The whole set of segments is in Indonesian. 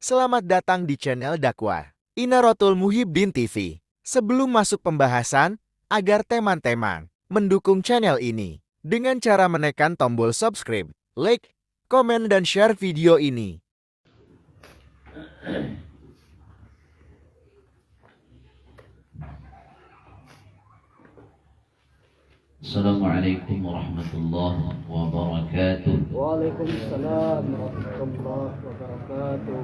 Selamat datang di channel dakwah Inaratul Muhibbin TV. Sebelum masuk pembahasan, agar teman-teman mendukung channel ini dengan cara menekan tombol subscribe, like, komen, dan share video ini. Assalamualaikum warahmatullahi wabarakatuh. Waalaikumsalam warahmatullahi wabarakatuh.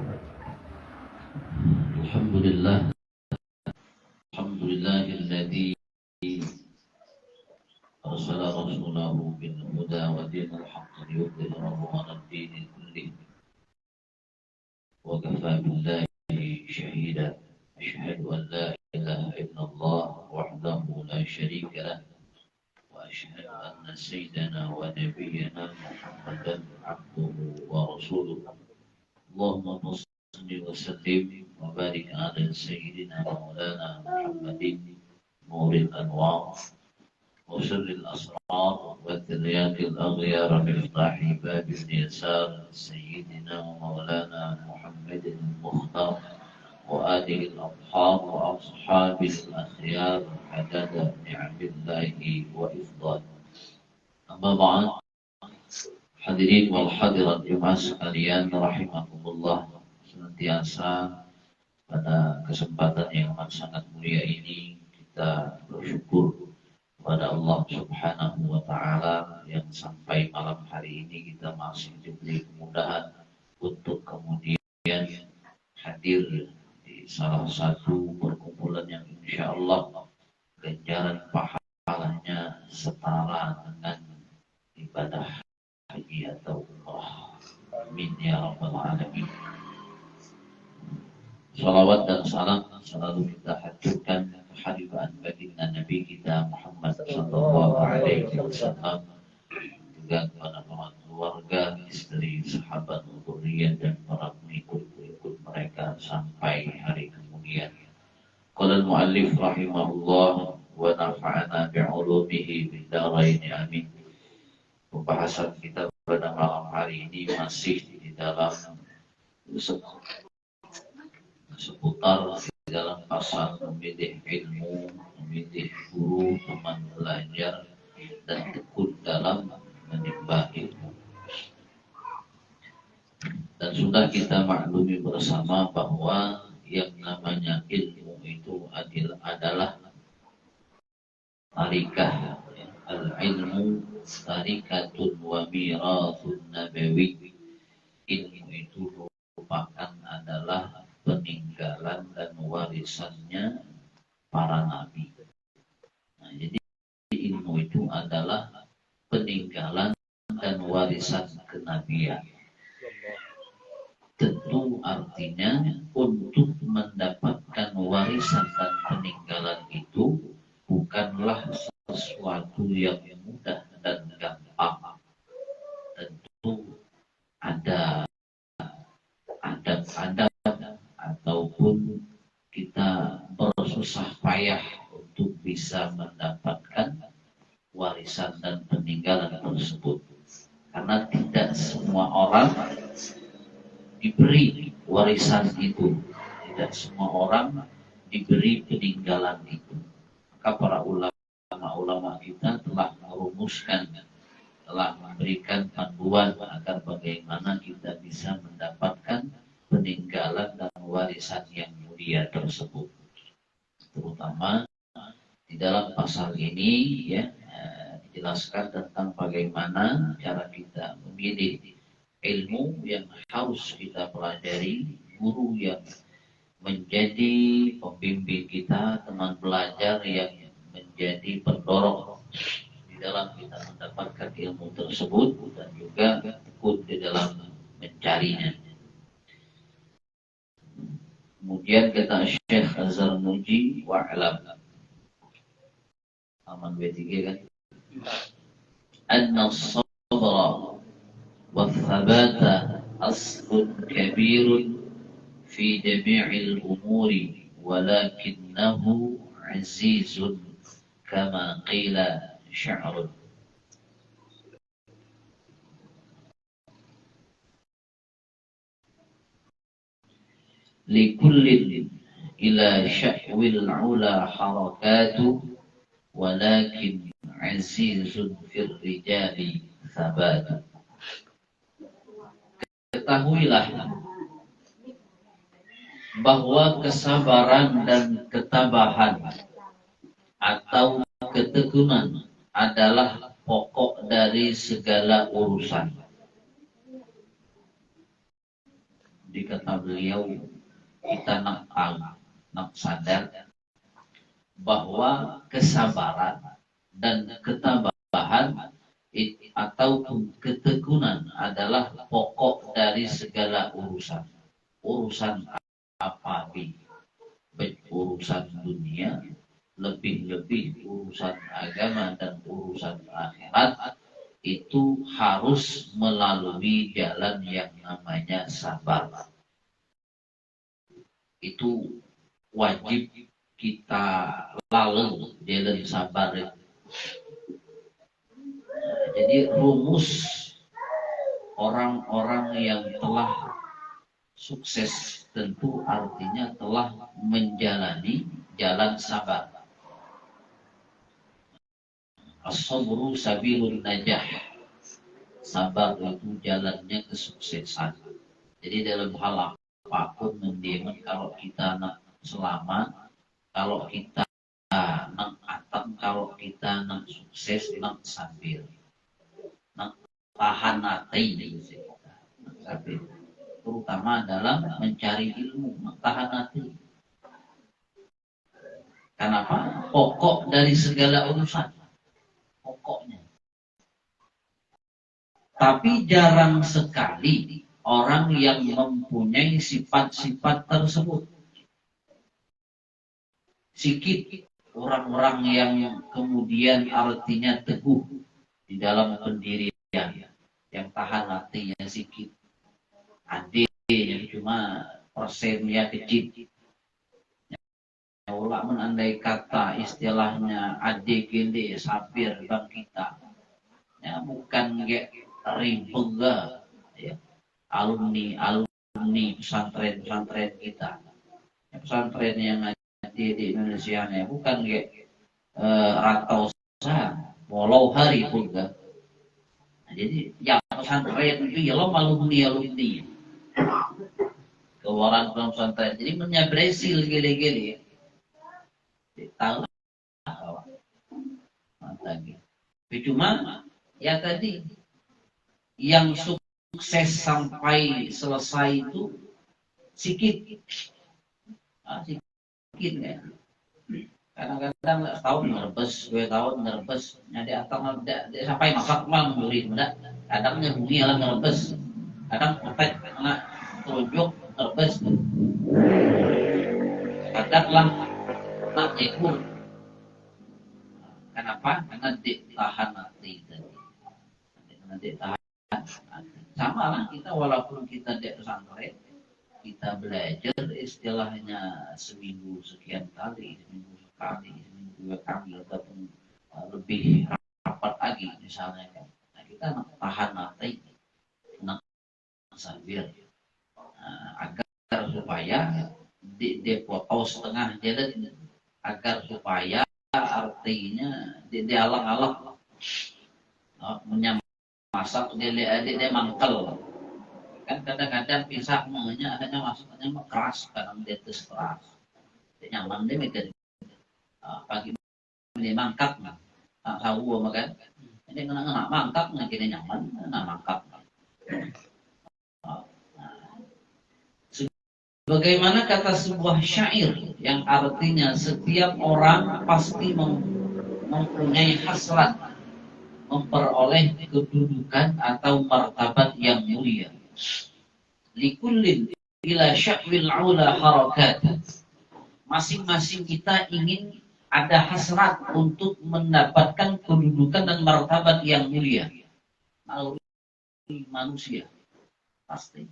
Alhamdulillah. Alhamdulillahilladzi arsala rasulahu bil huda wa dinil haqq liyudhhirahu 'ala ad-dini kullih. Wa kafaa billahi shahida. Asyhadu an la ilaha illallah wahdahu la syarika lah. وأشهد أن سيدنا ونبينا محمدا عبده ورسوله اللهم صل وسلم وبارك على سيدنا مولانا محمد نور الأنوار وسر الأسرار والذريات الأغيار مفتاح باب اليسار سيدنا ومولانا محمد المختار وآله الأطهار وأصحابه الأخيار عدد نعم الله وإفضال. أما بعد, hadirin wal hadirat jemaah sekalian rahimakumullah, senantiasa pada kesempatan yang sangat mulia ini kita bersyukur kepada Allah Subhanahu wa taala yang sampai malam hari ini kita masih diberi kemudahan untuk kemudian hadir di salah satu perkumpulan yang insya Allah ganjaran pahalanya setara dengan ibadah haji atau umrah. Amin ya rabbal alamin. Salawat dan salam selalu kita haturkan kehadiran baginda Nabi kita Muhammad sallallahu alaihi wasallam, juga kepada para keluarga, istri, sahabat, zuriyah dan para pengikut mereka sampai hari kemudian. Qala al-muallif rahimahullah wa nafa'ana bi'ulumihi bid dharain amin. Pembahasan kita pada malam hari ini masih di dalam seputar di dalam pasal memilih ilmu, memilih guru, teman belajar, dan tekun dalam menimba ilmu. Dan sudah kita maklumi bersama bahwa yang namanya ilmu itu adalah tarikah. Al-ilmu tarikatun wa mirathun nabawi. Ilmu itu merupakan adalah peninggalan dan warisannya para nabi. Nah, jadi ilmu itu adalah peninggalan dan warisan kenabian. Tentu artinya untuk mendapatkan warisan dan peninggalan itu bukanlah sesuatu yang mudah dan gampang. Tentu ada adab-adab ataupun kita bersusah payah untuk bisa mendapatkan warisan dan peninggalan tersebut. Karena tidak semua orang diberi warisan itu, tidak semua orang diberi peninggalan itu. Maka para ulama kita telah merumuskan, telah memberikan panduan agar bagaimana kita bisa mendapatkan peninggalan dan warisan yang mulia tersebut. Terutama di dalam pasal ini ya dijelaskan tentang bagaimana cara kita memilih ilmu yang harus kita pelajari, guru yang menjadi pembimbing kita, teman belajar yang menjadi pendorong di dalam kita mendapatkan ilmu tersebut, dan juga tekun di dalam mencarinya. Kemudian kata Syekh Az-Zarnuji wa'lam, halaman 23 kan, anna as-sabra والثبات أصل كبير في جميع الأمور ولكنه عزيز كما قيل شعر. likullin ila syahwil ula harakatu walakin azizun fir rijali sabatu. Ketahuilah bahwa kesabaran dan ketabahan atau ketekunan adalah pokok dari segala urusan. Di kata beliau, kita nak sadar bahwa kesabaran dan ketabahan atau ketekunan adalah pokok dari segala urusan. Urusan apa? Urusan dunia, lebih-lebih urusan agama dan urusan akhirat, itu harus melalui jalan yang namanya sabar. Itu wajib kita lalui jalan sabar itu. Jadi rumus orang-orang yang telah sukses tentu artinya telah menjalani jalan sabar. As-sabru sabilun najah. Sabar itu jalannya kesuksesan. Jadi dalam hal apapun mendiaman, kalau kita nak selamat, kalau kita nak atang, kalau kita nak sukses, nak sabar, nak tahan hati, nak sabar. Terutama dalam mencari ilmu, nak tahan hati. Kenapa? Pokok dari segala urusan. Pokoknya. Tapi jarang sekali orang yang mempunyai sifat-sifat tersebut. Sikit orang-orang yang kemudian artinya teguh di dalam pendirian, yang tahan hatinya sikit. Ada yang cuma persennya kecil. Ulama andai kata istilahnya adik gede sabir bang kita, ya bukan kayak riba ya, alumni pesantren kita, ya, pesantren yang ada di Indonesia ya, bukan kayak ratau sah walau hari juga. Nah, jadi yang pesantren itu ya lo alumni keluaran pesantren, jadi menyabresi gede-gede. Tahu lagi. Cuma ya tadi yang sukses sampai selesai itu sikit, sikit ya. Kadang-kadang setahun nerbes, 2 tahun nerbes, nyadi atang sampai masak malam duri muda. Kadangnya bunyi alam nerbes, kadang petek anak telunjuk nerbes. Kadang lah nak ekor. Kenapa? Karena ditahan hati tadi. Karena ditahan hati. Sama lah kita, walaupun kita di pesantren, kita belajar istilahnya seminggu sekian kali, seminggu sekali, seminggu 2 kali, ataupun lebih rapat lagi misalnya kan. Nah, kita nak tahan hati, nak sabir, agar supaya dipotong setengah jalan, agar supaya artinya dia alang-alang menyamasak dia mangkel. Kan kadang-kadang pisah maunya hanya masuknya keras, kadang dia keras, dia nyaman dia mikir pagi ini mangkap nggak sawu makan ini nggak mangkap nggak kini nyaman nggak mangkap. Bagaimana kata sebuah syair yang artinya setiap orang pasti mempunyai hasrat memperoleh kedudukan atau martabat yang mulia. Likullin ila sya'wil ula harakat. Masing-masing kita ingin ada hasrat untuk mendapatkan kedudukan dan martabat yang mulia. Manusia pasti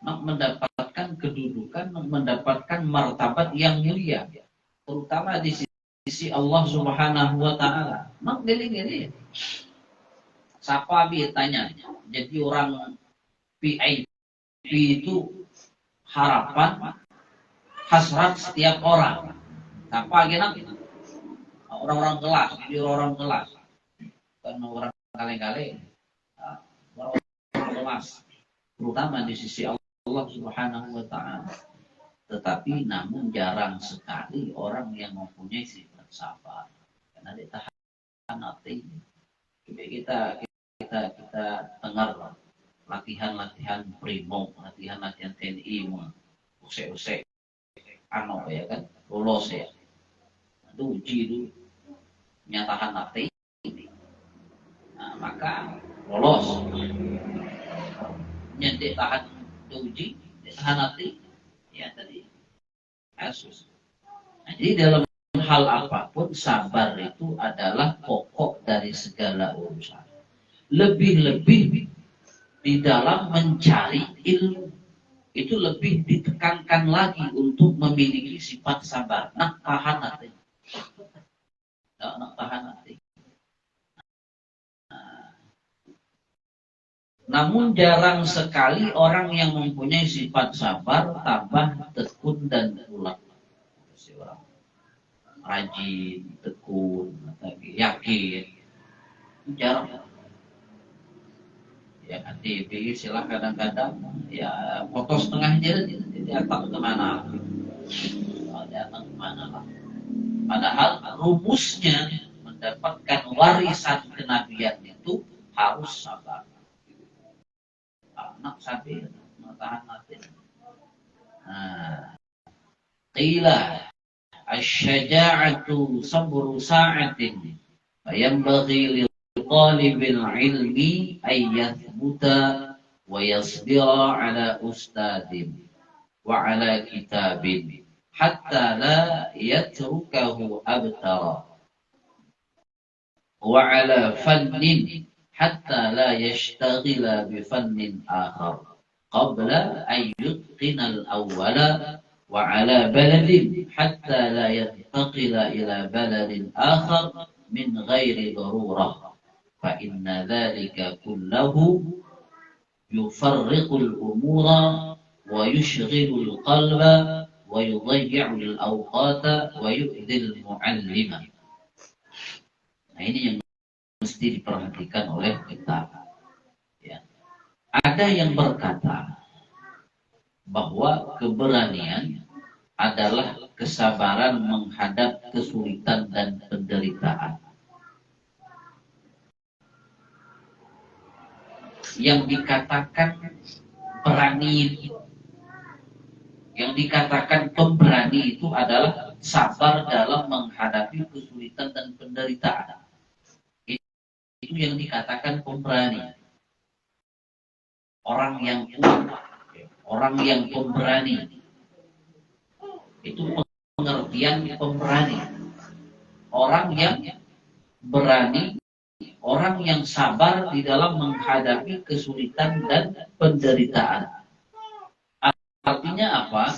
mendapatkan kedudukan, mendapatkan martabat yang mulia, terutama di sisi Allah Subhanahu wa Ta'ala. Mak gini-gini, siapa tanya, jadi orang VIP itu harapan, hasrat setiap orang. Tanpa agenap itu orang-orang kelas, jadi orang kelas, kan orang kali-kali, orang kelas, terutama di sisi Allah Subhanahu Wa Taala. Tetapi namun jarang sekali orang yang mempunyai sifat sabar, karena ditahan hati. Kita dengar latihan Brimob, latihan TNI, usai ya kan, lolos ya, itu uji itu nyatakan hati, nah, maka lolos, nyentik tahan uji, tahan hati, ya tadi Asus. Nah, jadi dalam hal apapun sabar itu adalah pokok dari segala urusan. Lebih-lebih di dalam mencari ilmu itu lebih ditekankan lagi untuk memiliki sifat sabar. Nak tahan hati. Nak tahan hati. Namun jarang sekali orang yang mempunyai sifat sabar tambah tekun dan ulang. Orang rajin, tekun, yakin. Jarang. Ya TV silah kadang-kadang ya foto setengah jadi datang kemana datang kemana lah. Padahal rumusnya mendapatkan warisan kenabian itu harus sabar. Anak sabar, tahan hati. Qila asy-syaja'atu sabru sa'atin fayambaghi طالب العلم أن يثبت ويصبر على أستاذ وعلى كتاب حتى لا يتركه أبتر وعلى فن حتى لا يشتغل بفن آخر قبل أن يتقن الأول وعلى بلد حتى لا ينتقل إلى بلد آخر من غير ضرورة فإن ذلك كله يفرق الأمور ويشغل القلب ويضيع الأوقات ويؤذي المعلم. Nah ini yang mesti diperhatikan oleh kita. Ya. Ada yang berkata bahwa keberanian adalah kesabaran menghadap kesulitan dan penderitaan. Yang dikatakan berani, yang dikatakan pemberani itu adalah sabar dalam menghadapi kesulitan dan penderitaan. Itu yang dikatakan pemberani. Orang yang kuat, orang yang pemberani. Itu pengertian pemberani. Orang yang berani, orang yang sabar di dalam menghadapi kesulitan dan penderitaan. Artinya apa?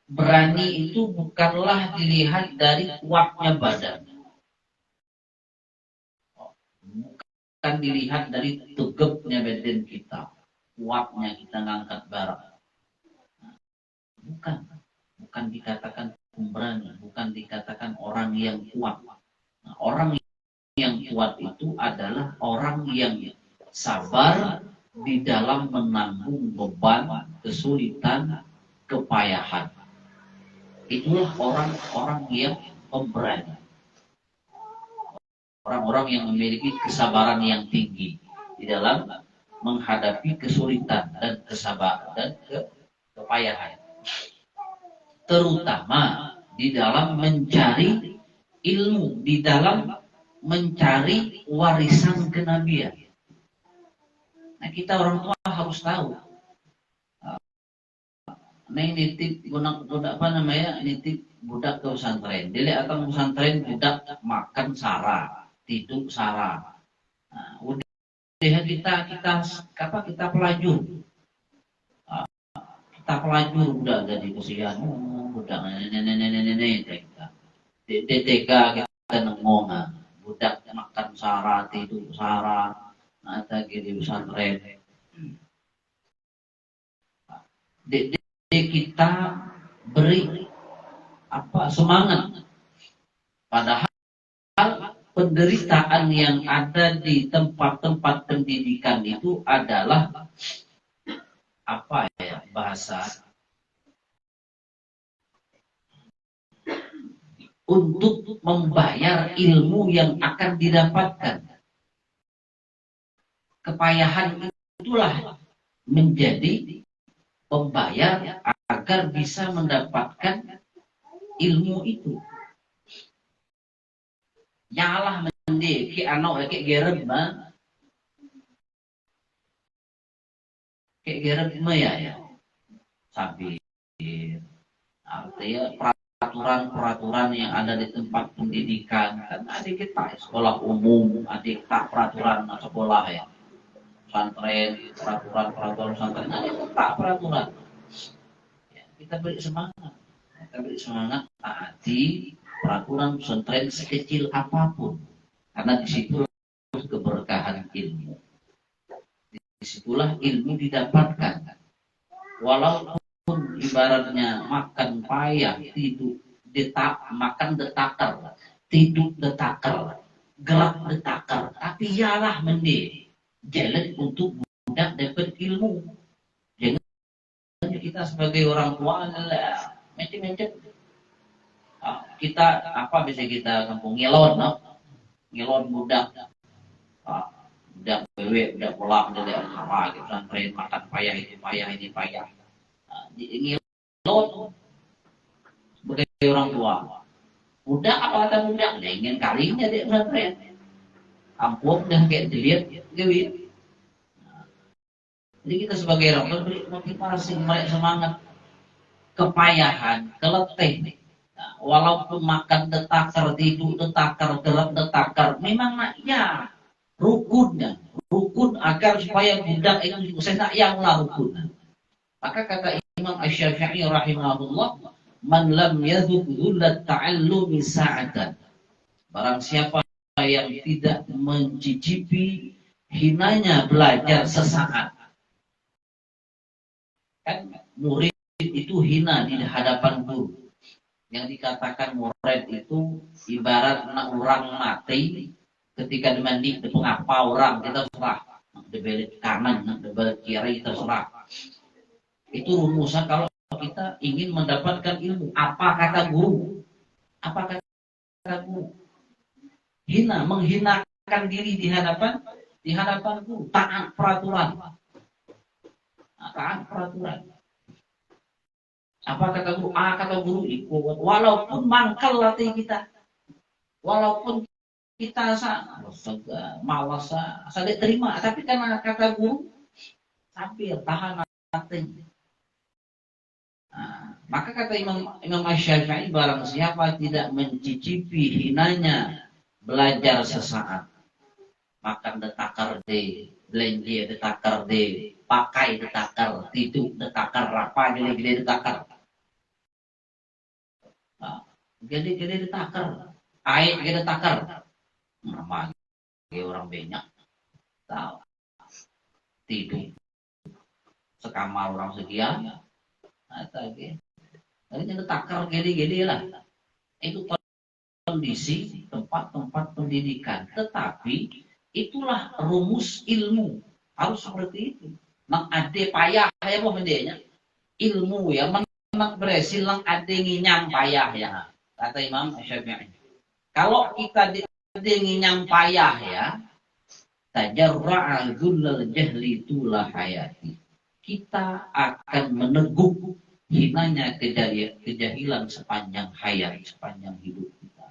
Berani itu bukanlah dilihat dari kuatnya badan. Bukan dilihat dari tegapnya badan kita. Kuatnya kita ngangkat barang. Bukan dikatakan pemberani, bukan dikatakan orang yang kuat. Nah, orang yang kuat itu adalah orang yang sabar di dalam menanggung beban, kesulitan, kepayahan. Itulah orang-orang yang pemberani. Orang-orang yang memiliki kesabaran yang tinggi di dalam menghadapi kesulitan dan kesabaran dan kepayahan. Terutama di dalam mencari ilmu, di dalam mencari warisan kenabian. Nah, kita orang tua harus tahu. Nah, nitip budak apa namanya? Nitip budak ke pesantren. Dia akan pesantren budak makan sara, tidur sara. Nah, udah kita pelajur. Kita pelajur udah jadi kesian. Budak nenek DTK kita nengong. Budak makan sara, tidur sara. Nah, di pesantren. kita beri semangat. Padahal penderitaan yang ada di tempat-tempat pendidikan itu adalah bahasa untuk membayar ilmu yang akan didapatkan. Kepayahan itulah menjadi pembayar agar bisa mendapatkan ilmu itu. Nyalah mende ki anak ki gerem ya sambil artinya peraturan yang ada di tempat pendidikan kan adik kita sekolah umum, adik tak peraturan sekolah ya pesantren, peraturan pesantren, adik tak peraturan ya, kita beri semangat taati peraturan pesantren sekecil apapun karena disitu keberkahan ilmu, disitulah ilmu didapatkan. Walaupun ibaratnya makan payah, makan detakar, tidur detakar, gerak detakar, tapi ialah mende jalan untuk budak dapat ilmu. Jangan kita sebagai orang tua macam-macam. Kita bisa kita kampung ngelon budak, budak bebek, budak pelak, budak apa gitu, pesantren makan payah ini payah. Ngelon sebagai orang tua. Budak apa kata budak? Ingin kalinya dia pesantren. Kampung dan kayak dilihat gitu. Jadi kita sebagai orang tua beri motivasi, beri semangat, kepayahan, keletih. Walaupun makan detakar, tidur detakar, gelap detakar, memang ya rukun agar supaya budak itu saya yang rukun. Maka kata Imam Asy-Syafi'i rahimahullah, man lam yadhuk dhullat ta'allumi sa'atan. Barang siapa yang tidak mencicipi hinanya belajar sesaat. Kan murid itu hina di hadapan guru. Yang dikatakan murid itu ibarat orang mati ketika dimandi mengapa orang kita serah dibalik kanan, dibalik kiri terserah. Itu rumusnya kalau kita ingin mendapatkan ilmu. Apa kata guru? Hina, menghinakan diri di hadapan guru. Taat peraturan. Apa kata guru? Kata guru ikut. Walaupun mangkal latih kita. Walaupun kita malas saya terima. Tapi karena kata guru, sambil tahan latih. Maka kata Imam Asy-Syafi'i, barang siapa tidak mencicipi hinanya belajar sesaat, makan detakar deh, belanja detakar deh, pakai detakar, tidur detakar, apa gede detakar. Gede detakar, air gede detakar. Nama orang banyak tahu tidur sekamar orang sekian. Jadi detakar gede lah. Itu kondisi tempat-tempat pendidikan. Tetapi itulah rumus ilmu. Harus seperti itu. Nang ade payah ya mau mendenya. Ilmu ya menang berhasil nang ade nginyang payah ya. Kata Imam Asy-Syafi'i. Kalau kita ade nginyang payah ya, tajarra'a dhullal jahli tulah hayati. Kita akan meneguk hinanya kejahilan sepanjang hayat, sepanjang hidup kita.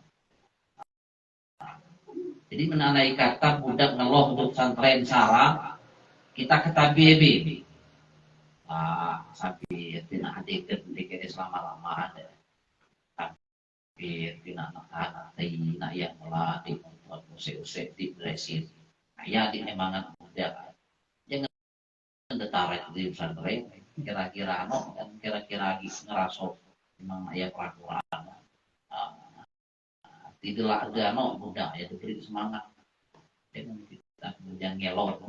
Jadi menandai kata budak ngeloh untuk santren sarah, kita kata BB. Sampai tidak adik selama-lama ada. Sampai tidak nak tidak yang lah di usik-usik di Brazil. Ya di emangan budak. Jangan detaret di santren. Kira-kira ngerasa memang ayah peraturan tidaklah ada mudah ya diberi semangat dengan kita kemudian ngelor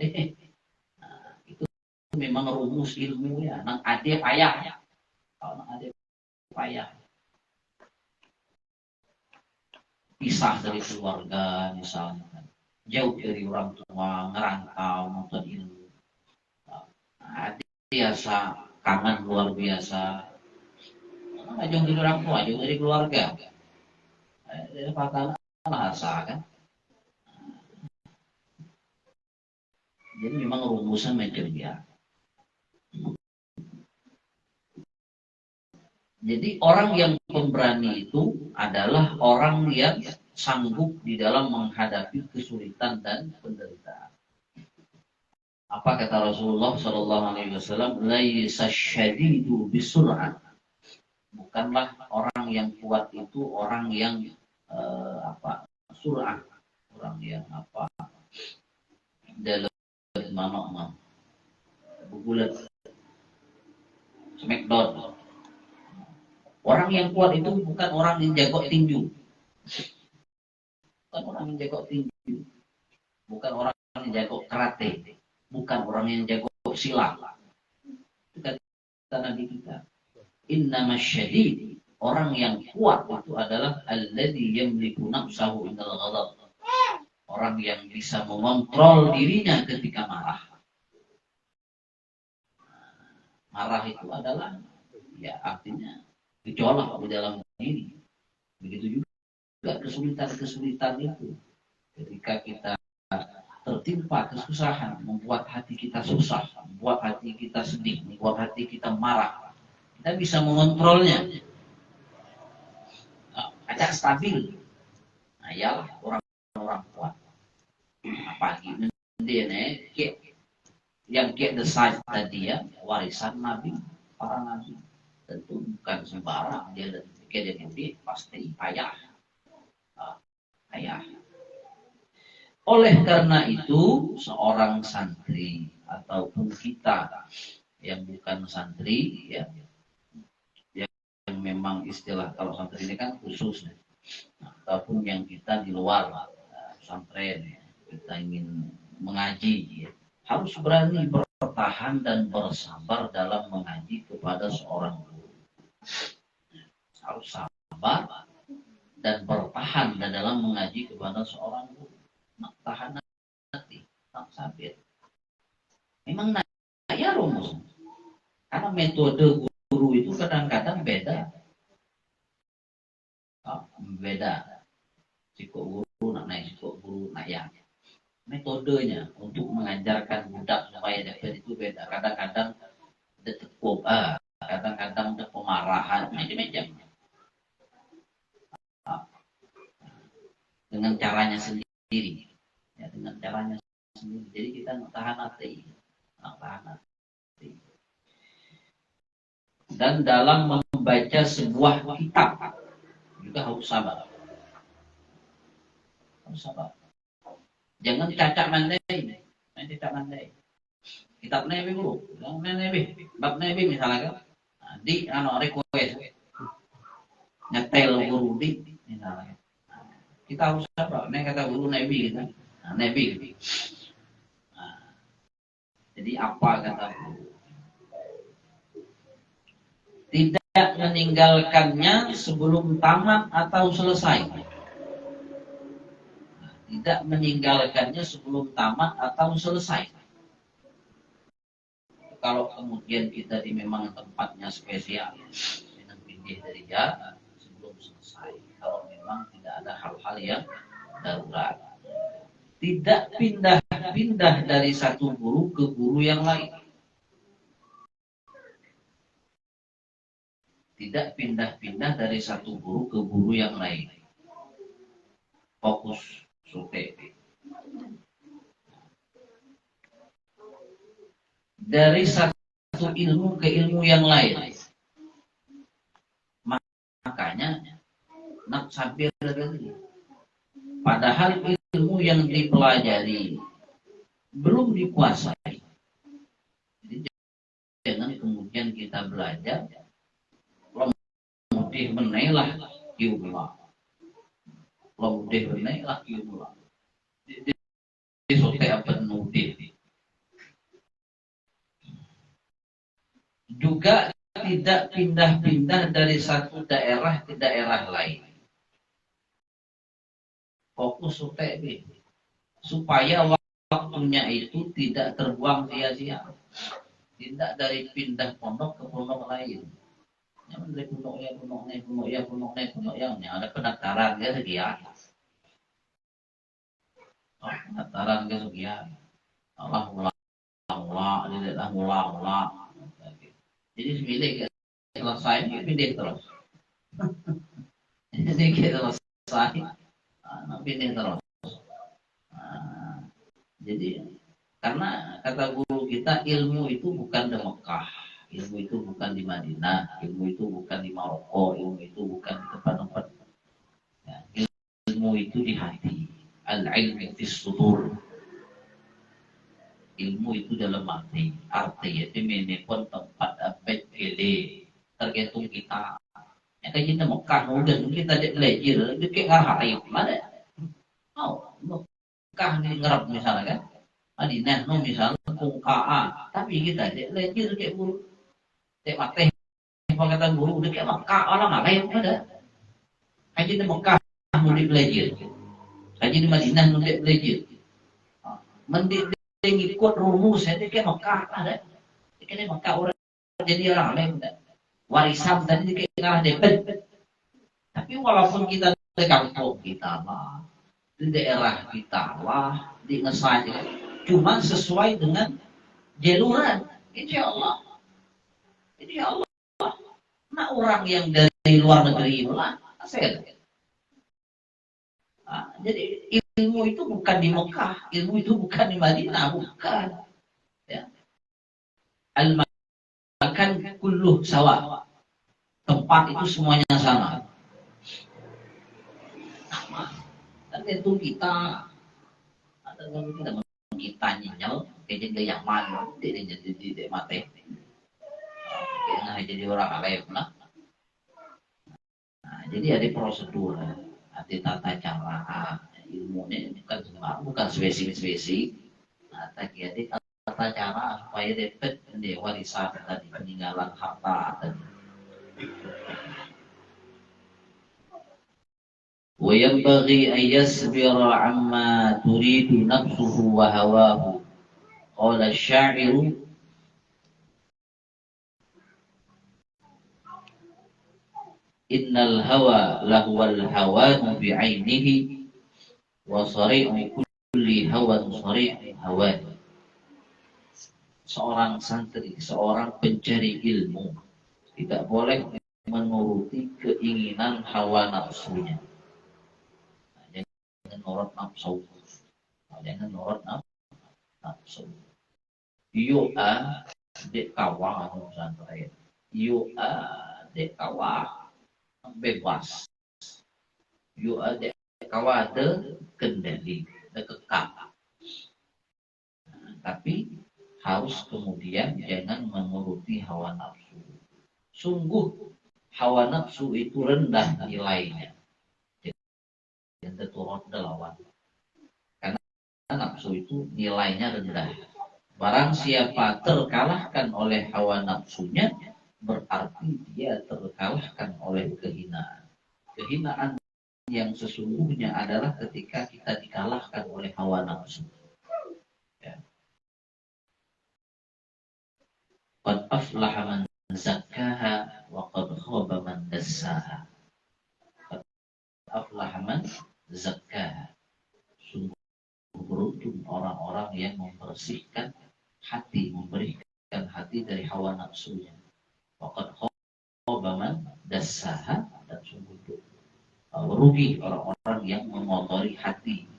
itu memang rumus ilmu ya. Nang ade payah. Kalau nang ade payah. Pisah dari keluarga misalnya. Jauh dari orang tua, ngerantau, nonton ilmu. Ade biasa, kangen luar biasa. Nggak jauh dari orang tua, jauh dari keluarga. Dari fakta bahasa kan. Jadi memang rumusan macam dia. Jadi orang yang pemberani itu adalah orang yang sanggup di dalam menghadapi kesulitan dan penderitaan. Apa kata Rasulullah Shallallahu Alaihi Wasallam? Laisa syadidu bisur'ah. Bukanlah orang yang kuat itu orang yang sur'ah, orang yang dalam mana bulat smackdown. Orang yang kuat itu bukan orang yang jago tinju. Bukan orang yang jago tinju. Bukan orang yang jago karate. Bukan orang yang jago silat. Itu kata Nabi kita. Innamas syadid. Orang yang kuat itu adalah alladzi yamliku nafsahu indal ghadab. Orang yang bisa mengontrol dirinya ketika marah. Marah itu adalah ya artinya gejolak di dalam diri. Begitu juga kesulitan-kesulitan itu. Ketika kita tertimpa kesusahan, membuat hati kita susah, membuat hati kita sedih, membuat hati kita marah. Kita bisa mengontrolnya. Agak stabil. Nah, ialah orang-orang kuat. Apalagi dia yang get the size tadi ya, warisan Nabi, para Nabi. Tentu bukan sembarang dia jadi Nabi, pasti payah. Oleh karena itu, seorang santri ataupun kita yang bukan santri ya, yang memang istilah kalau santri ini kan khusus ya, ataupun yang kita di luar pesantren ya, kita ingin mengaji ya, harus berani bertahan dan bersabar dalam mengaji kepada seorang guru. Harus sabar dan bertahan dalam mengaji kepada seorang guru. Nak tahan hati, nak sabar. Memang ya rumus. Karena metode guru itu kadang-kadang beda. Beda. Sikok guru nak naik, sikok guru nak yang. Metodenya untuk mengajarkan budak supaya dapat itu beda. Kadang-kadang ada tekuk, kadang-kadang ada pemarahan, macam-macam. Dengan caranya sendiri, ya, dengan caranya sendiri. Jadi kita tahan hati. Dan dalam membaca sebuah kitab juga harus sabar. Harus sabar. Jangan cacak mandai. Kitab Nabi dulu. Bab Nabi misalnya kan. Di request. Nyetel guru di misalnya. Kita harus sabar. Ini kata guru Nabi gitu. Nabi. Jadi apa kata guru? Tidak meninggalkannya sebelum tamat atau selesai. Tidak meninggalkannya sebelum tamat atau selesai. Kalau kemudian kita di memang tempatnya spesial, dengan pindah dari jarak sebelum selesai. Kalau memang tidak ada hal-hal yang darurat. Tidak pindah-pindah dari satu guru ke guru yang lain. Tidak pindah-pindah dari satu guru ke guru yang lain. Fokus suke. Dari satu ilmu ke ilmu yang lain. Makanya nak sabir lagi. Padahal ilmu yang dipelajari belum dikuasai. Jadi jangan kemudian kita belajar lemudih menailah kiumlah. Lemudih menailah kiumlah. Di sote apa nudih. juga tidak pindah-pindah dari satu daerah ke daerah lain. Fokus supaya waktunya itu tidak terbuang sia-sia. Tidak dari pindah pondok ke pondok lain. Yang dari pondok yang ada pendaftaran ke sekian. Pendaftaran ke sekian. Allah mula. Jadi milik selesai pindah terus. Jadi kita selesai pindah terus. Jadi karena kata guru kita, ilmu itu bukan di Mekah, ilmu itu bukan di Madinah, ilmu itu bukan di Maroko, ilmu itu bukan di tempat-tempat. Ya, ilmu itu di hati. Al-ilmu fis sudur. Ilmu itu dalam hati. Arti itu menepon tempat abad gede. Tergantung kita. Ya kan kita Mekah, udah kita belajar, itu kayak ngarah ayam mana? Oh, Mekah di ngerap misalnya kan. Madinah no misalnya KA, tapi kita belajar kayak guru, kayak mateh, pengetahuan guru udah kayak Mekah orang lain ada. Haji di Mekah mau belajar, haji di Madinah mau belajar, mengikut rumus itu kayak Mekah ada, kayak Mekah orang jadi orang lain ada. Warisan tadi kayak ngalah depet, tapi walaupun kita di kampung kita lah, di daerah kita lah, di ngesanya. Cuma sesuai dengan jaluran, insya Allah. Nah orang yang dari luar negeri lah, jadi ilmu itu bukan di Mekah, ilmu itu bukan di Madinah, bukan. Ya. Al-makan kulluh sawa, tempat itu semuanya sama. Tergantung kita, kita nyel kayak jadi yang mana jadi mati kayak jadi orang alim lah. Nah, jadi ada prosedur, ada tata cara, ilmunya bukan spesifik. Nah, tapi ada tata cara supaya dapat warisan tadi, peninggalan harta tadi. وينبغي أن يصبر عما تريد نفسه وهواه قال الشاعر إن الهوى لهو الهوان بعينه وصريع كل هوى صريع هوان. Seorang santri, seorang pencari ilmu tidak boleh menuruti keinginan hawa nafsunya. Nurut nafsu, jangan nurut nafsu. Dek kawah pesantren, dek kawah bebas, dek kawah ada kendali, ada kekal. Tapi harus kemudian jangan menuruti hawa nafsu. Sungguh hawa nafsu itu rendah nilainya. Yang terturut lawan, karena nafsu itu nilainya rendah. Barang siapa terkalahkan oleh hawa nafsunya, berarti dia terkalahkan oleh kehinaan. Kehinaan yang sesungguhnya adalah ketika kita dikalahkan oleh hawa nafsu. Ya. Qad aflaha man zakkaha wa qad khaba man dassaha. Qad aflaha man zakah, sungguh beruntung orang-orang yang membersihkan hati, memberikan hati dari hawa nafsunya. Waqad khaba man dassaha, dan sungguh merugi orang-orang yang mengotori hati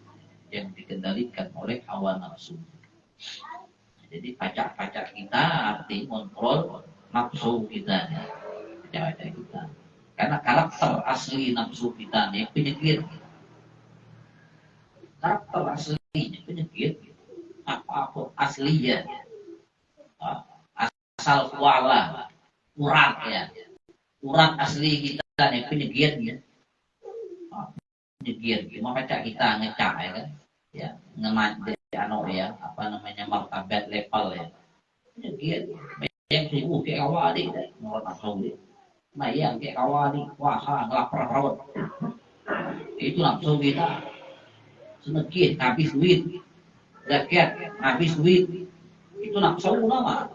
yang dikendalikan oleh hawa nafsu. Jadi pacak-pacak kita arti kontrol nafsu kita, pacak-pacak kita. Karena karakter asli nafsu kita ini penyakit. Karakter aslinya penyakit, apa aslinya, asal kuala, urat ya, urat asli kita nih penyakitnya, penyakit. Cuma pacak kita ngecak ya kan, ya ngemat ya, apa namanya martabat level ya, penyakit. yang tubuh kayak kawadi menurut nafsu dia. Nah yang kayak kawadi puasa lapar perut itu nafsu kita sedikit habis duit rakyat habis duit itu nafsu nama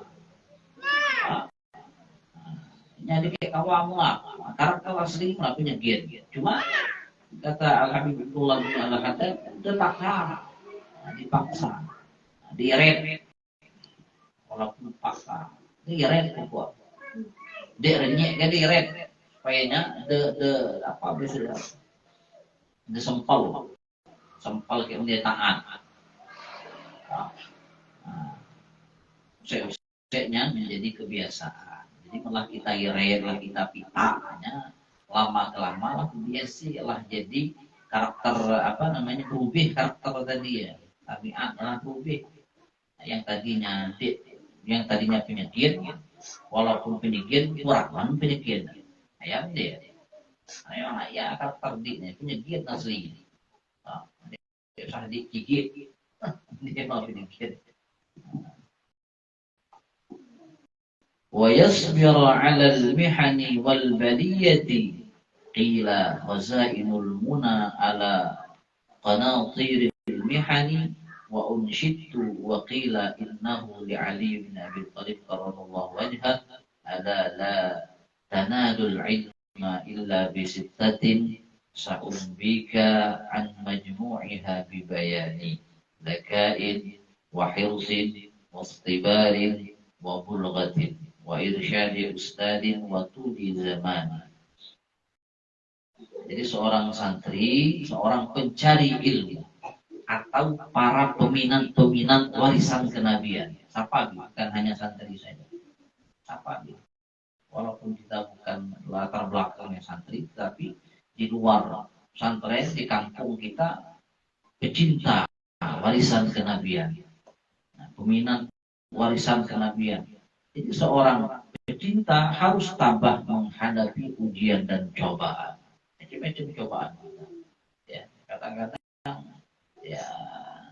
jadi kayak kawamu lah karakter asli lah punya gen cuma kata Al-Habibullah bin Al-Kata terpaksa dipaksa diret walaupun paksa diret kuat diretnya kan diret supayanya de apa biasa de sempal kayak dia taat usai-usainya menjadi kebiasaan jadi malah kita iret lah kita pitanya lama kelamaan lah biasa lah jadi karakter apa namanya berubah karakter tadi ya tabiat lah berubah yang tadinya penyakit walaupun penyakit kurang penyakit ayam dia ayo ya karakter dia penyakit asli dia usah digigit dia mau penyakit wa yasbiru 'ala al-mihani wal baliyati qila khazainul muna 'ala qanatir al-mihani wa unshidtu wa qila innahu li Ali bin Abi Thalib karramallahu wajhah ala la tanadul ilma illa bi sittatin sa'umbika an majmu'iha bi bayani zakain wa hirsin wa istibarin wa bulghatin wa irsyadi ustadin wa tudi zaman. Jadi seorang santri, seorang pencari ilmu atau para peminat warisan kenabian. Siapa bukan hanya santri saja. Siapa walaupun kita bukan latar belakangnya santri, tapi di luar pesantren di kampung kita pecinta warisan kenabian, peminat warisan kenabian. Jadi seorang pecinta harus tabah menghadapi ujian dan cobaan, macam-macam cobaan. Ya, kadang-kadang ya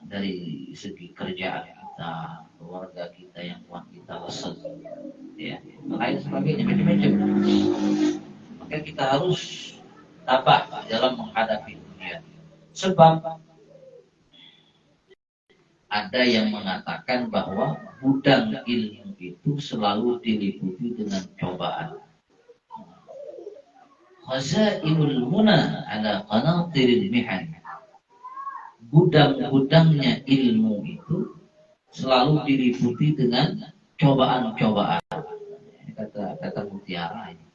dari segi kerjaan kita, keluarga kita yang buat kita lesat, ya, lain sebagainya macam-macam. Maka kita harus tabah dalam menghadapi ujian. Sebab ada yang mengatakan bahwa gudang ilmu itu selalu diliputi dengan cobaan. Khazainul muna ala qanatiril mihan. Gudang-gudangnya ilmu itu selalu diliputi dengan cobaan-cobaan. Kata Mutiara ini.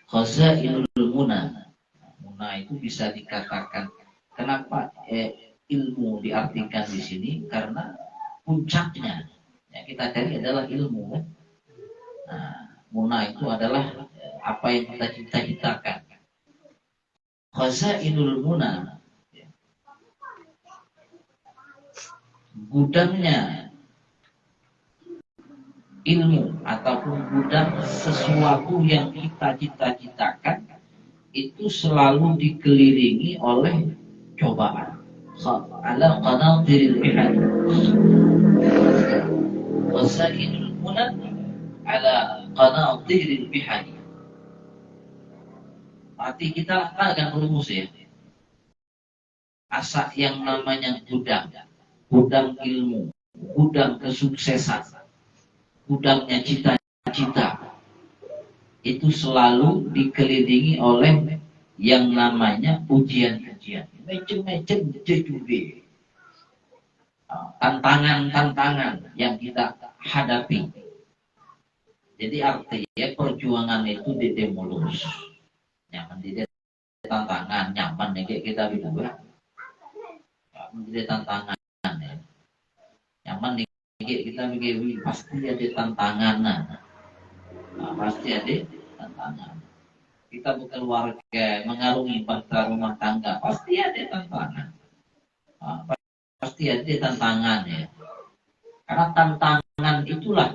Khazainul muna. Muna itu bisa dikatakan kenapa ilmu diartikan di sini karena puncaknya yang kita cari adalah ilmu. Nah, muna itu adalah apa yang kita cita-citakan. Khazainul muna, gudangnya ilmu ataupun gudang sesuatu yang kita cita-citakan itu selalu dikelilingi oleh cobaan. Ala qanatiril mihan. Khazainul muna ala qanatiril mihan. Arti kita akan rumus ya. Asa yang namanya gudang ilmu, gudang kesuksesan, gudangnya cita-cita itu selalu dikelilingi oleh yang namanya ujian-ujian, macam-macam juga, tantangan-tantangan yang kita hadapi. Jadi artinya perjuangan itu tidak mulus. Nyaman tidak tantangan, nyaman nih kita berdua. Tidak tantangan ya. Nyaman nih kita begini pasti ada tantangan. Nah, pasti ada tantangan. Kita berkeluarga, mengarungi bahtera rumah tangga, pasti ada tantangan. Nah, pasti ada tantangan ya. Karena tantangan itulah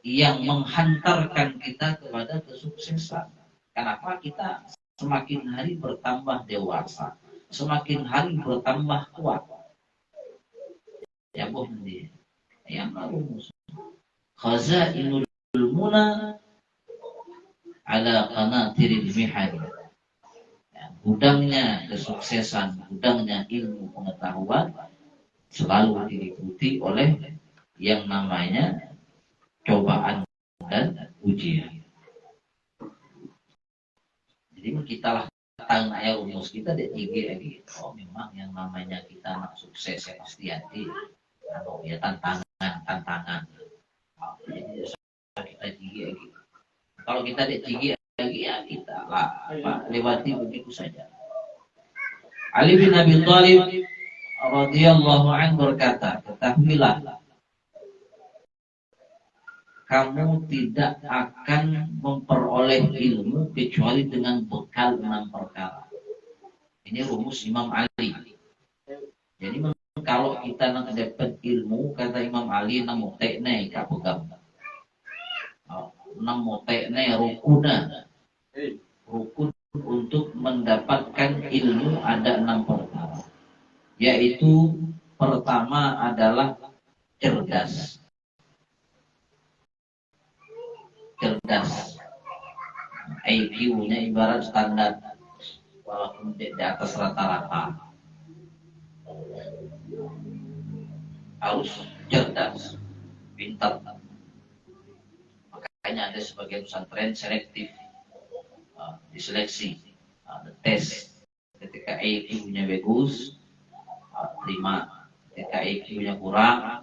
yang menghantarkan kita kepada kesuksesan. Kenapa kita semakin hari bertambah dewasa, semakin hari bertambah kuat. Ya boh nanti. Yang rumus. Khazainul muna ala qanatiril mihan. Ya, gudangnya kesuksesan, gudangnya ilmu pengetahuan selalu diliputi oleh yang namanya cobaan dan ujian. Jadi kita lah tahu ya rumus kita dek tinggi lagi. Oh memang yang namanya kita nak sukses ya pasti hati. Kalau ya tantangan. Oh, jadi kita tinggi lagi. Kalau kita dek tinggi lagi ya kita lah lewati begitu saja. Ali bin Abi Thalib radhiyallahu anhu berkata, ketahuilah kamu tidak akan memperoleh ilmu kecuali dengan bekal 6 perkara. Ini rumus Imam Ali. Jadi kalau kita nak dapat ilmu, kata Imam Ali, 6 motekne ka pegang. 6 motekne rukuna. Rukun untuk mendapatkan ilmu ada 6 perkara. Yaitu pertama adalah cerdas. IQ-nya ibarat standar walaupun di atas rata-rata. Harus cerdas, pintar. Makanya ada sebagian pesantren selektif, diseleksi, ada tes. Ketika IQ-nya bagus, terima. Ketika IQ-nya kurang,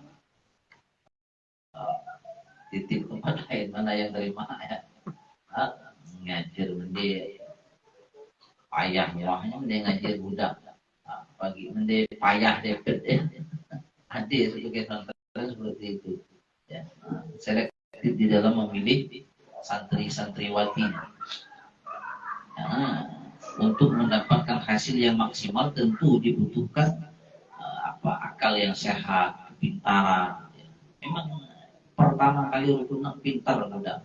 titip kepada lain mana yang terima ya. Ngajar mende payah wahnya mende ngajar budak. Pagi mende payah depet ya. Ada sebagai pesantren seperti itu. Ya. Selektif di dalam memilih santri-santriwati. Nah, untuk mendapatkan hasil yang maksimal tentu dibutuhkan akal yang sehat, kepintaran. Ya. Memang pertama kali rukun pintar budak.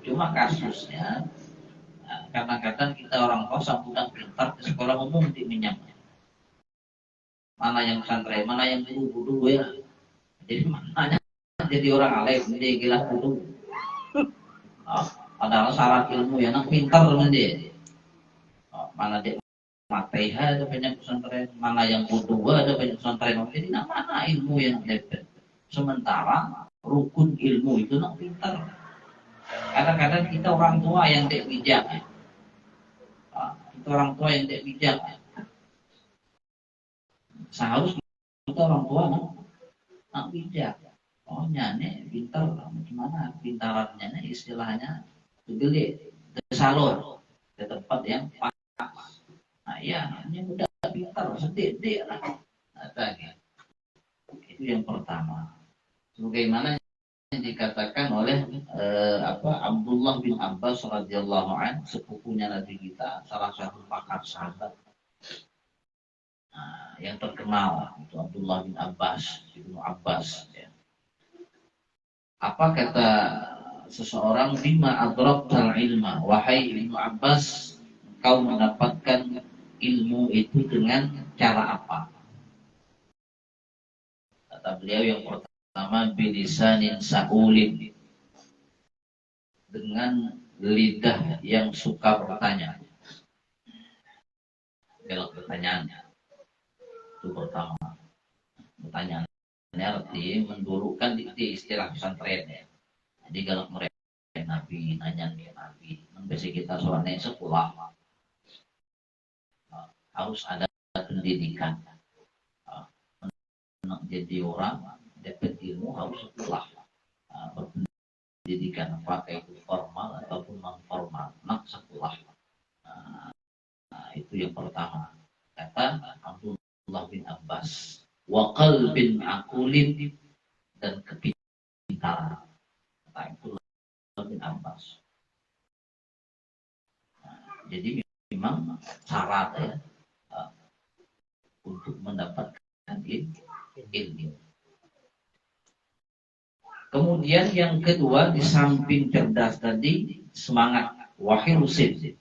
Cuma kasusnya kadang-kadang kita orang tua sang budak pintar ke sekolah umum di minyak. Mana yang pesantren, mana yang guru ya. Jadi mananya jadi orang alim, dia gila guru. Padahal syarat ilmu ya nak pintar dengan dia. Mana dia mateha ada banyak pesantren, mana yang bodoh ada banyak pesantren. Jadi mana ilmu yang dapat. Sementara rukun ilmu itu nak pintar. Kadang-kadang kita orang tua yang tidak bijak. Kita orang tua yang tidak bijak. Seharusnya kita orang tua nak bijak. Oh nyane pintar, gimana pintarannya istilahnya gede, salur ke tempat yang pas. Nah ya, ini udah pintar, sedih lah. Itu yang pertama. Sebagaimana yang dikatakan oleh Abdullah bin Abbas radhiyallahu anhu, sepupunya Nabi kita, salah satu pakar sahabat yang terkenal itu Abdullah bin Abbas, Ibnu Abbas. Ya. Apa kata seseorang, bima adraktal ilma, wahai Ibnu Abbas, kau mendapatkan ilmu itu dengan cara apa? Kata beliau yang pertama, bilisanin sa'ulin, dengan lidah yang suka bertanya. Belok pertanyaannya itu pertama. Pertanyaannya arti mendulukan di istilah pesantren ya. Jadi kalau mereka Nabi nanya ke Nabi, biasa kita soalnya sekolah harus ada pendidikan. Jadi orang dapat ilmu harus sekolah, berpendidikan, apakah itu formal ataupun non formal, nak sekolah. Itu yang pertama. Kata Abdullah bin Abbas, wa qalbin aqulin, dan kepintaran. Kata Abdullah bin Abbas. Jadi memang syarat ya untuk mendapatkan ilmu. Kemudian yang kedua, di samping cerdas tadi, semangat, wahirusin,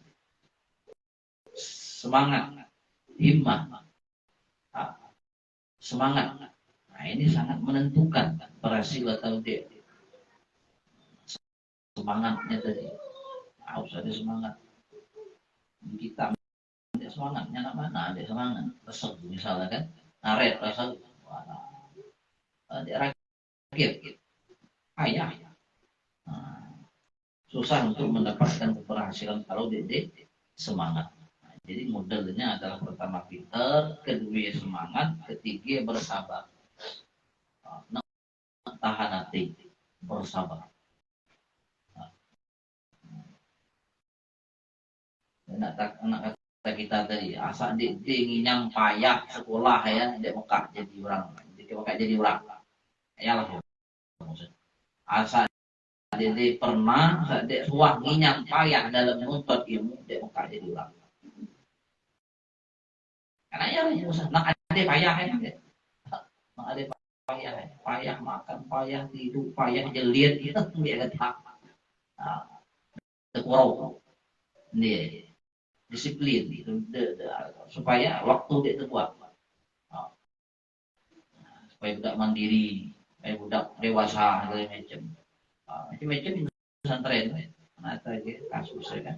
semangat, himmah, semangat. Nah ini sangat menentukan berhasil atau tidak. Semangatnya tadi harus ada semangat. Kita ada semangatnya mana ada semangat resep misalnya kan naret rasa ada rakyat ayah susah untuk mendapatkan keberhasilan kalau dia semangat. Nah, jadi modelnya adalah pertama pinter, kedua semangat, ketiga bersabar. Nah, tahan hati, bersabar. Anak kata kita tadi, asal dia nginyang payah sekolah ya, dia mekak jadi orang, dia mekak jadi orang. Ya lah, asal dia pernah, dia suah nginyang payah dalam menuntut ilmu, dia mekak jadi orang. Karena ya lah, nak ada payah ya, nak ada payah makan, payah tidur, payah jeliat, itu dia kata, terkurau, dia. Disiplin gitu, supaya waktu dia terbuat supaya budak mandiri, supaya budak dewasa segala macam macam pesantren atau kasus kan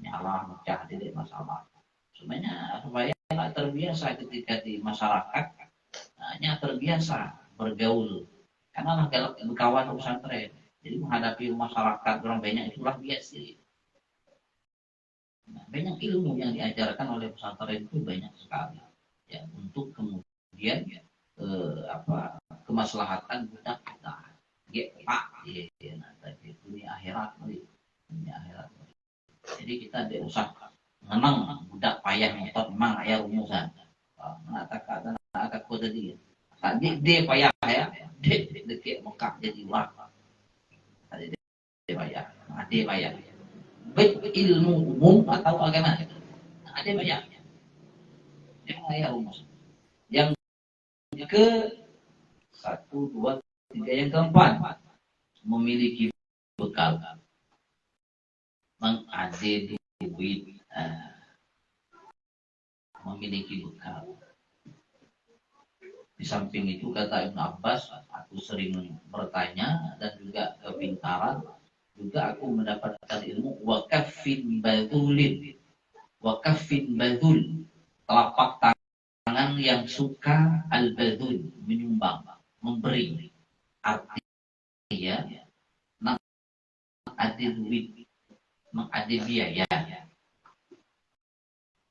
nyala pecah tidak masalah sebenarnya supaya terbiasa ketika di masyarakat hanya terbiasa bergaul karena kawan pesantren jadi menghadapi masyarakat orang banyak itulah biasa. Nah, banyak ilmu yang diajarkan oleh pesantren itu banyak sekali ya untuk kemudian kemaslahatan budak kita ya pak ya tadi dunia akhirat jadi kita tidak usah menang budak payah motor memang ayah rumusan mengatakan aku tadi dia payah ya dia Mekah jadi wah tadi dia payah dia payah baik ilmu umum atau agama ada banyak yang saya rumus yang ke 1, 2, 3 yang keempat memiliki bekal mengade duit memiliki bekal di samping itu kata Ibn Abbas aku sering bertanya dan juga kepintaran juga aku mendapatkan ilmu wakafin badulin telapak tangan yang suka al-badul menyumbang memberi arti ya mengadi duit mengadi biaya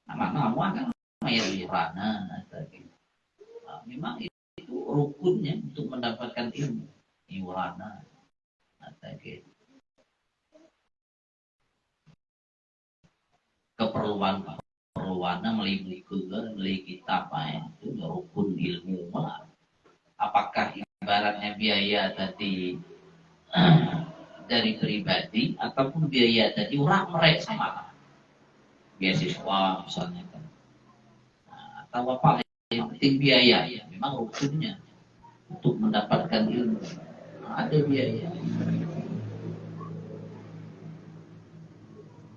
nama-nama kan bayar iuran memang itu rukunnya untuk mendapatkan ilmu iuran keperluan beli kitab itu rukun ilmu apakah ibaratnya biaya tadi dari pribadi ataupun biaya tadi orang mereka sama beasiswa misalnya kan atau apa yang penting biaya ya memang rukunnya untuk mendapatkan ilmu ada biaya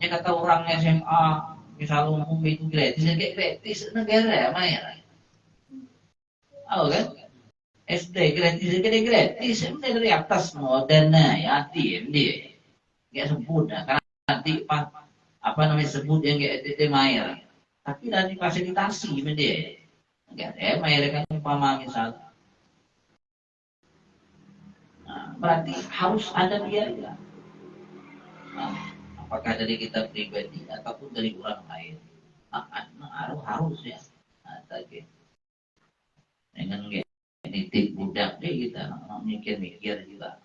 ya kata orang SMA misalnya umum itu gratis negara mana kan SD gratis dari atas modern yatim dia nggak sebut karena nanti apa namanya sebut yang nggak mayor tapi dari fasilitasi dia nggak ada mayor kan umpama misalnya berarti harus ada biaya apakah dari kita pribadi ataupun dari orang lain harus ya dengan nitip budak deh kita mikir juga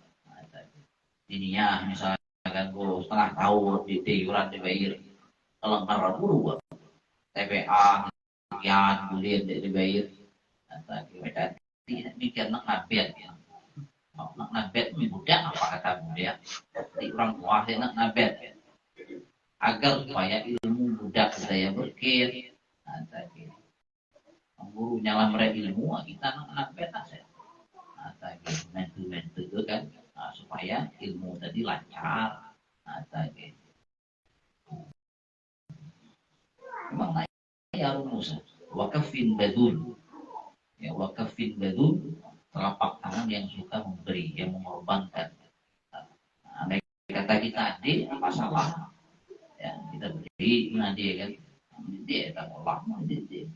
ini ya misalkan gue setengah tahun di iuran dibayar kalau nggak buru TPA sekian bulan dibayar mereka tidak mikir nak nabet ya nak nabet budak apa kata budak di orang tua nak nabet agar supaya ilmu budak saya berkir guru nyala mereka ilmu kita nak beta saya mentu itu kan supaya ilmu tadi lancar memang ya rumus wakafin badul ya wakaf Muhsin Badun, telapak tangan yang suka memberi, yang mengorbankan. Andai kata kita adik, apa salah? Ya, kita beri mengadik kan, dia tak olah, mengadik dia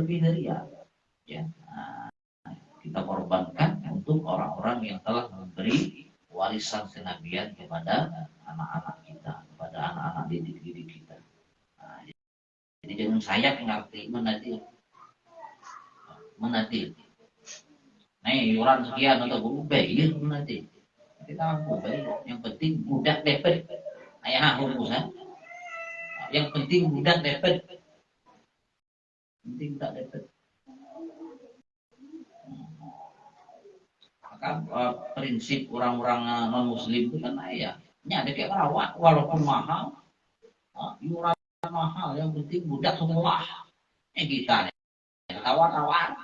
lebih dari ya. Kita korbankan untuk orang-orang yang telah memberi warisan kenabian kepada anak-anak kita, kepada anak-anak didik kita. Jadi jangan sayang ngerti menadil. Nih iuran sekian atau guru bayar menadil. Kita mampu bayar. Yang penting budak dapat. Ayah rumusan. Yang penting budak dapat. Penting budak dapat. Maka prinsip orang-orang non muslim itu kan ya, ini ada kayak rawat walaupun mahal, iuran mahal, yang penting budak sekolah. Kita nih, tawar-tawar,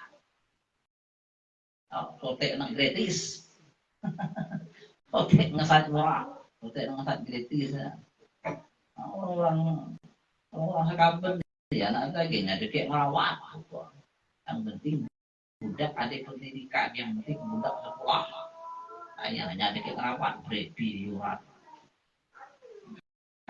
sotek nak gratis, sotek ngesat murah, sotek ngesat gratis. Orang sekaben ya, anak lagi ada kayak rawat, yang penting budak ada pendidikan, yang penting budak sekolah. Hanya ada kerawat beri iuran.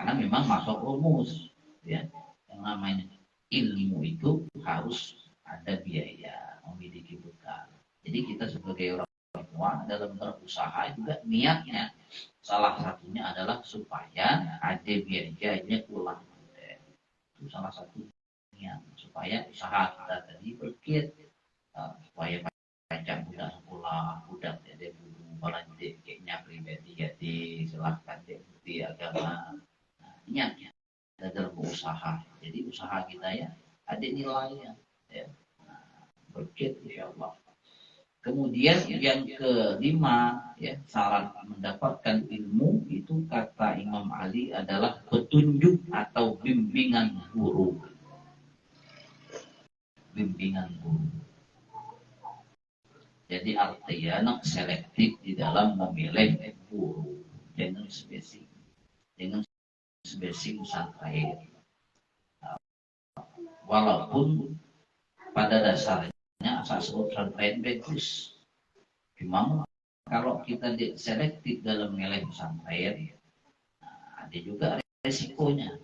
Karena memang masuk rumus, ya, yang namanya ilmu itu harus ada biaya, memiliki bekal. Jadi kita sebagai orang tua dalam berusaha juga niatnya salah satunya adalah supaya ada biayanya pulang. Itu salah satu niat supaya usaha kita tadi berkit. Supaya panjang budak sekolah, budak jadi guru, balanjut kayaknya pribadi jadi silahkan dia bukti agama. Niatnya dalam berusaha. Jadi usaha kita ya ada nilainya, ya. Berkit insya Allah. Kemudian yang kelima, ya, syarat mendapatkan ilmu itu kata Imam Ali adalah petunjuk atau bimbingan guru. Bimbingan guru. Jadi artinya anak selektif di dalam memilih guru, dengan spesifik pesantren. Walaupun pada dasarnya asas pesantren bagus, cuma kalau kita selektif dalam memilih pesantren, ada juga resikonya.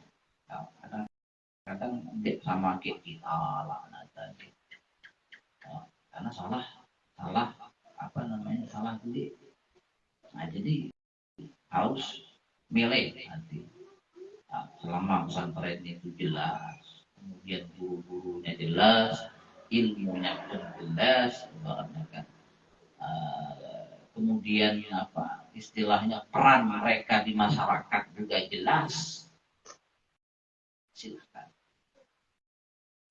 Kadang-kadang sama kayak kita lah tadi, karena salah pilih. Nah, jadi harus milih nanti. Nah, selama pesantren itu jelas, kemudian guru-gurunya jelas, ilmunya pun jelas, kan. Kemudian istilahnya peran mereka di masyarakat juga jelas. Silakan.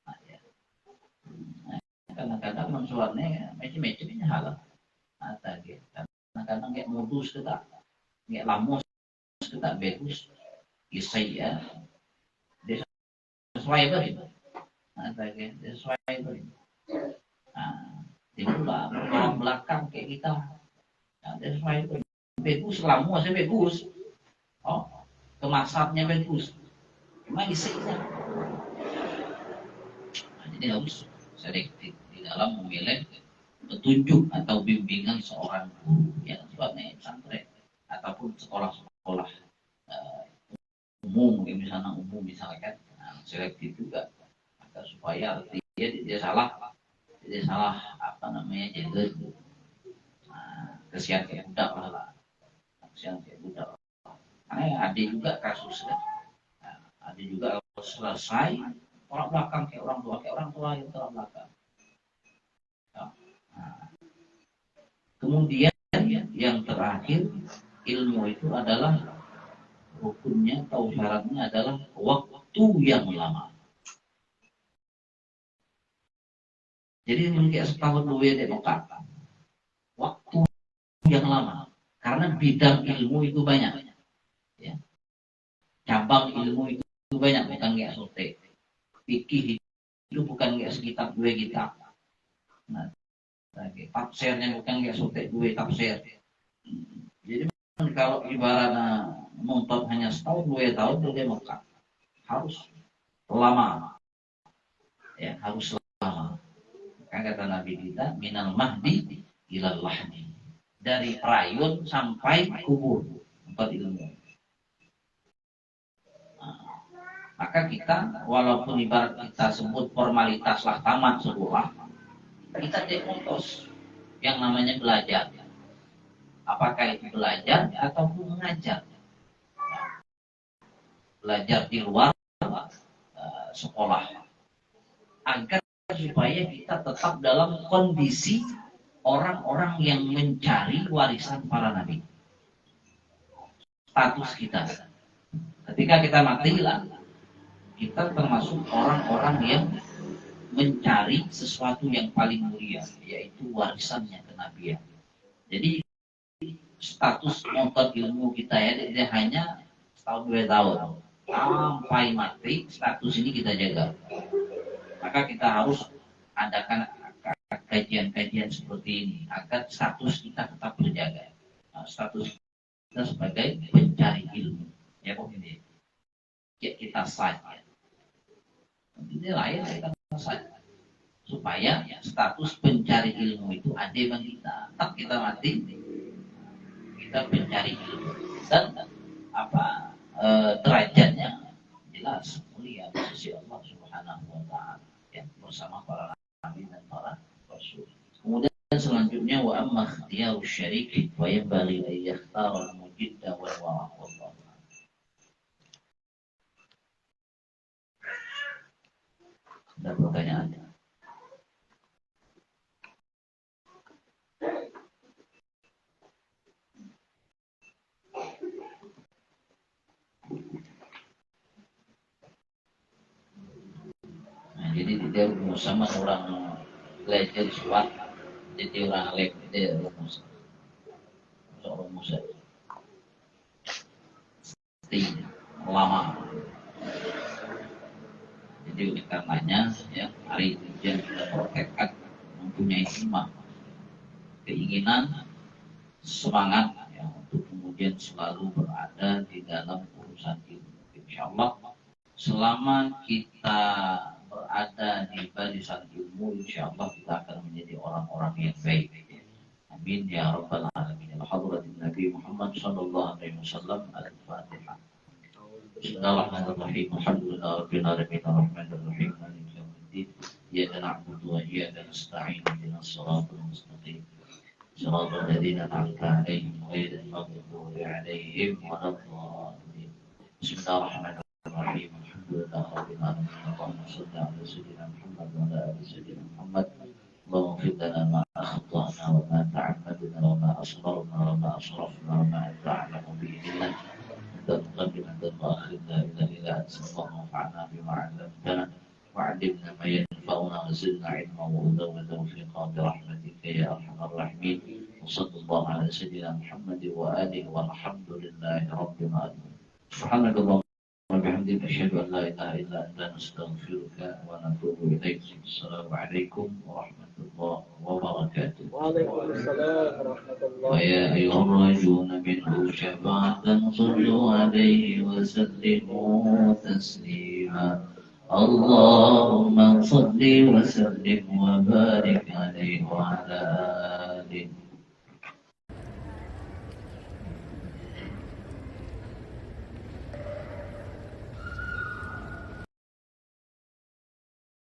Nah, ya. Kadang-kadang mensuarnya macam-macamnya hal. Kadang-kadang kayak modus kita, kayak lamos kita bagus, ya sesuai begitu. Sesuai begitu. Dimulai orang belakang kayak kita, sesuai begitu. Bagus, lamos bagus. Oh, kemasapnya bagus. Cuma isinya. Jadi harus selektif di dalam memilih petunjuk atau bimbingan seorang guru yang sifatnya pesantren ataupun sekolah-sekolah umum, misalkan selektif juga agar supaya dia salah jadi kesian kayak budak lah, karena ada juga kasusnya, ada juga selesai orang belakang kayak orang tua yang orang belakang. Kemudian yang terakhir, ilmu itu adalah rukunnya atau syaratnya adalah waktu yang lama. Jadi mungkin setahun dua dia Mekah. Waktu yang lama, karena bidang ilmu itu banyak, ya. Cabang ilmu itu banyak, bukan kayak sote. Fikih itu bukan kayak sekitar dua kitab. Nah, tafsirnya bukan kayak sote dua tafsir. Jadi kalau ibaratnya nuntut hanya setahun 2 tahun dia Mekah, harus lama, ya harus lama. Kan kata Nabi kita, minal mahdi ilal lahdi. Dari perayun sampai kubur untuk ilmu. Maka kita, walaupun ibarat kita sebut formalitas lah tamat sekolah, kita demontos yang namanya belajar. Apakah itu belajar ataupun mengajar? Belajar di luar sekolah. Agar supaya kita tetap dalam kondisi orang-orang yang mencari warisan para nabi. Status kita. Ketika kita mati lah, kita termasuk orang-orang yang mencari sesuatu yang paling mulia, yaitu warisannya kenabian. Jadi status motor ilmu kita ya tidak hanya setahun 2 tahun, sampai mati status ini kita jaga. Maka kita harus adakan kajian-kajian seperti ini agar status kita tetap terjaga. Status kita sebagai pencari ilmu, ya kok ini, ya kita saja. Ini lain kita saja supaya status pencari ilmu itu ada bang kita. Tak kita mati, kita pencari ilmu dan derajatnya jelas mulia di sisi Allah Subhanahu Wa Taala ya, bersama para nabi dan para rasul. Kemudian selanjutnya wa amma ikhtiyarus syariki wa yanbaghi an yakhtara al-mujidda wal wara'. Ada pertanyaan? Nah, jadi dia sama orang belajar suat, jadi orang alim, dia rumus, orang musa, lama. Jadi oleh karenanya ya, hari ini kita bertekad mempunyai hikmah, keinginan, semangat ya, untuk kemudian selalu berada di dalam urusan ilmu. Insyaallah selama kita berada di barisan ilmu, insyaallah kita akan menjadi orang-orang yang baik. Amin ya rabbal alamin. Al-hadratin Nabi Muhammad sallallahu alaihi wasallam. Al-Fatihah. Bismillahirrahmanirrahim. Alhamdulillahi rabbil alamin. Arrahmanir rahim. Maliki yaumiddin. Iyyaka na'budu wa iyyaka nasta'in. Ihdinas siratal mustaqim. Siratal ladzina an'amta 'alaihim ghairil maghdubi 'alaihim waladdallin. Bismillahirrahmanirrahim. Alhamdulillahi rabbil alamin. Allahumma shalli 'ala sayyidina Muhammad wa 'ala ali sayyidina Muhammad. Allahumma ighfir lana ma akhta'na wa ma ta'ammadna wa ma asrarna wa ma asrafna wa ma anta a'lamu bihi minna. تقدم عند المؤخر لا اله الا انت اللهم انفعنا بما علمتنا وعلمنا ما ينفعنا وزدنا علما وهدى وتوفيقا برحمتك يا ارحم الراحمين وصلى الله على سيدنا محمد واله والحمد لله رب العالمين. سبحانك اللهم وبحمدك اشهد ان لا اله الا انت نستغفرك ونتوب اليك. السلام عليكم ورحمه الله وبركاته. وعليكم السلام ورحمة الله. ويا أيها الراجون منه شفاعة صلوا عليه وسلموا تسليما. اللهم صل وسلم وبارك عليه وعلى آله